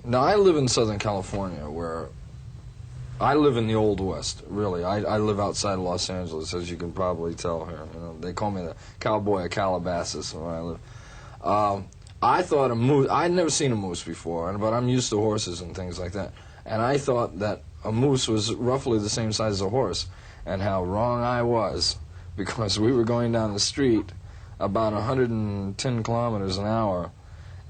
Now, I live in Southern California, where I live in the Old West, really. I live outside of Los Angeles, as you can probably tell here. You know, they call me the cowboy of Calabasas where I live. I thought a moose, I'd never seen a moose before, but I'm used to horses and things like that. And I thought that a moose was roughly the same size as a horse, and how wrong I was, because we were going down the street about 110 kilometers an hour,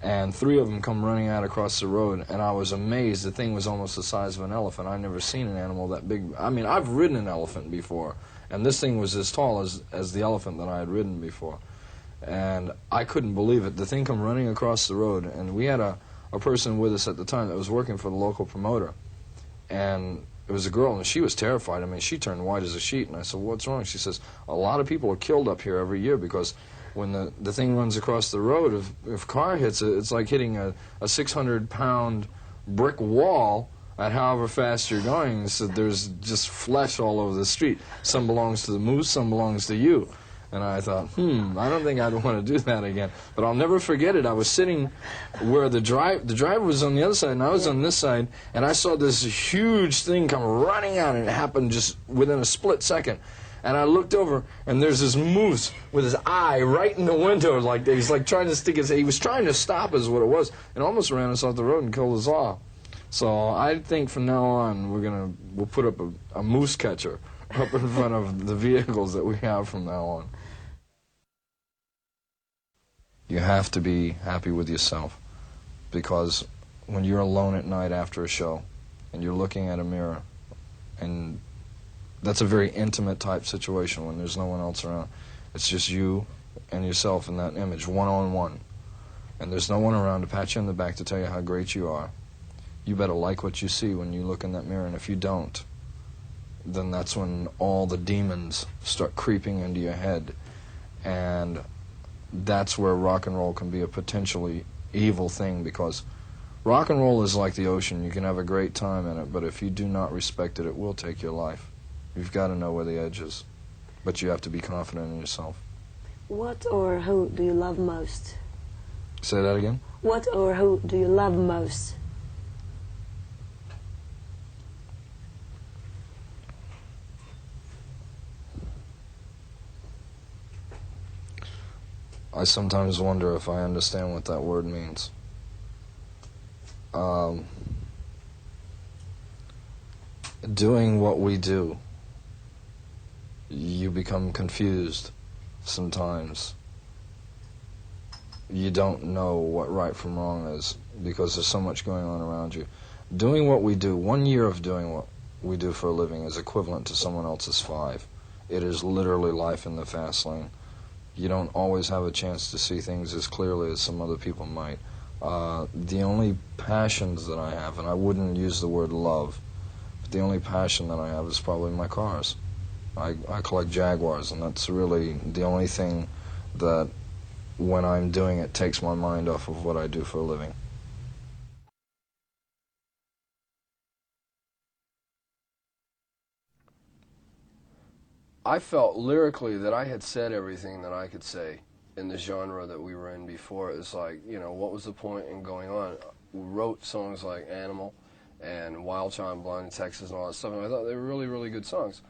and 3 of them come running out across the road, and I was amazed. The thing was almost the size of an elephant. I'd never seen an animal that big. I mean, I've ridden an elephant before, and this thing was as tall as the elephant that I had ridden before. And I couldn't believe it. The thing come running across the road, and we had a person with us at the time that was working for the local promoter. And it was a girl, and she was terrified. I mean, she turned white as a sheet, and I said, "What's wrong?" She says, "A lot of people are killed up here every year because when the thing runs across the road, if a car hits it, it's like hitting a 600-pound brick wall at however fast you're going. So there's just flesh all over the street. Some belongs to the moose, some belongs to you." And I thought, I don't think I'd want to do that again. But I'll never forget it. I was sitting where the driver was on the other side, and I was on this side, and I saw this huge thing come running out, and it happened just within a split second. And I looked over, and there's this moose with his eye right in the window like that. He's like trying to stick his head. He was trying to stop us, what it was, and almost ran us off the road and killed us all. So I think from now on we'll put up a moose catcher up in front of the vehicles that we have from now on. You have to be happy with yourself, because when you're alone at night after a show and you're looking at a mirror, and that's a very intimate type situation when there's no one else around. It's just you and yourself in that image, one-on-one. And there's no one around to pat you on the back to tell you how great you are. You better like what you see when you look in that mirror, and if you don't, then that's when all the demons start creeping into your head. And that's where rock and roll can be a potentially evil thing, because rock and roll is like the ocean. You can have a great time in it, but if you do not respect it, it will take your life. You've got to know where the edge is, but you have to be confident in yourself. What or who do you love most? Say that again? What or who do you love most? I sometimes wonder if I understand what that word means. Doing what we do, you become confused sometimes. You don't know what right from wrong is because there's so much going on around you. Doing what we do, 1 year of doing what we do for a living is equivalent to someone else's 5. It is literally life in the fast lane. You don't always have a chance to see things as clearly as some other people might. The only passions that I have, and I wouldn't use the word love, but the only passion that I have is probably my cars. I collect Jaguars, and that's really the only thing that, when I'm doing it, takes my mind off of what I do for a living. I felt lyrically that I had said everything that I could say in the genre that we were in before. It was like, you know, what was the point in going on? We wrote songs like Animal and Wild Child, Blind in Texas and all that stuff, and I thought they were really, really good songs.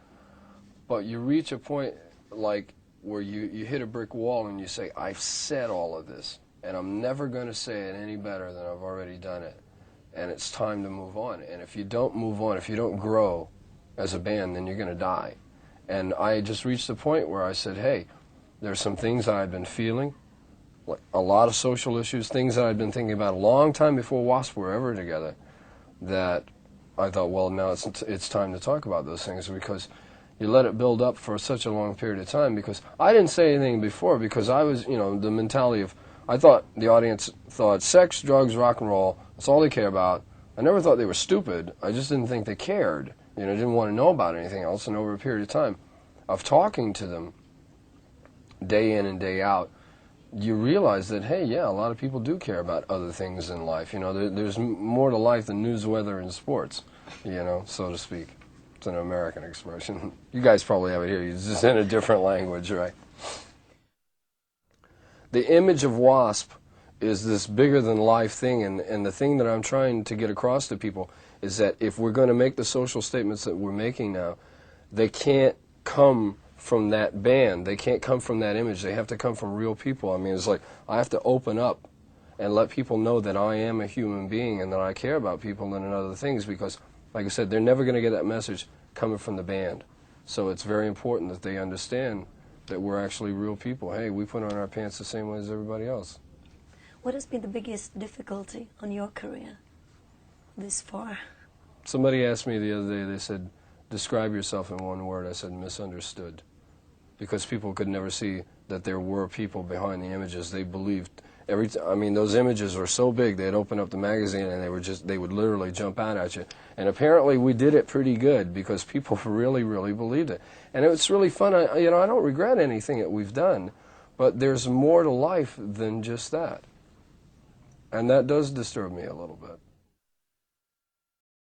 But you reach a point like where you hit a brick wall and you say, I've said all of this, and I'm never going to say it any better than I've already done it. And it's time to move on. And if you don't move on, if you don't grow as a band, then you're going to die. And I just reached the point where I said, hey, there's some things that I've been feeling, like a lot of social issues, things that I'd been thinking about a long time before W.A.S.P were ever together, that I thought, well, now it's time to talk about those things, because you let it build up for such a long period of time. Because I didn't say anything before, because I was, you know, the mentality of, I thought the audience thought sex, drugs, rock and roll, that's all they care about. I never thought they were stupid. I just didn't think they cared. You know, didn't want to know about anything else. And over a period of time of talking to them day in and day out, you realize that, hey, yeah, a lot of people do care about other things in life. You know, there's more to life than news, weather, and sports, you know, so to speak. It's an American expression. You guys probably have it here. It's just in a different language, right? The image of W.A.S.P is this bigger than life thing, and the thing that I'm trying to get across to people is that if we're going to make the social statements that we're making now, they can't come from that band. They can't come from that image. They have to come from real people. I mean, it's like I have to open up and let people know that I am a human being and that I care about people and other things, because, like I said, they're never going to get that message coming from the band. So it's very important that they understand that we're actually real people. Hey, we put on our pants the same way as everybody else. What has been the biggest difficulty on your career this far? Somebody asked me the other day, they said, describe yourself in one word. I said, misunderstood. Because people could never see that there were people behind the images. They believed I mean, those images were so big, they'd open up the magazine and they would literally jump out at you. And apparently we did it pretty good because people really, really believed it. And it was really fun. I don't regret anything that we've done, but there's more to life than just that. And that does disturb me a little bit.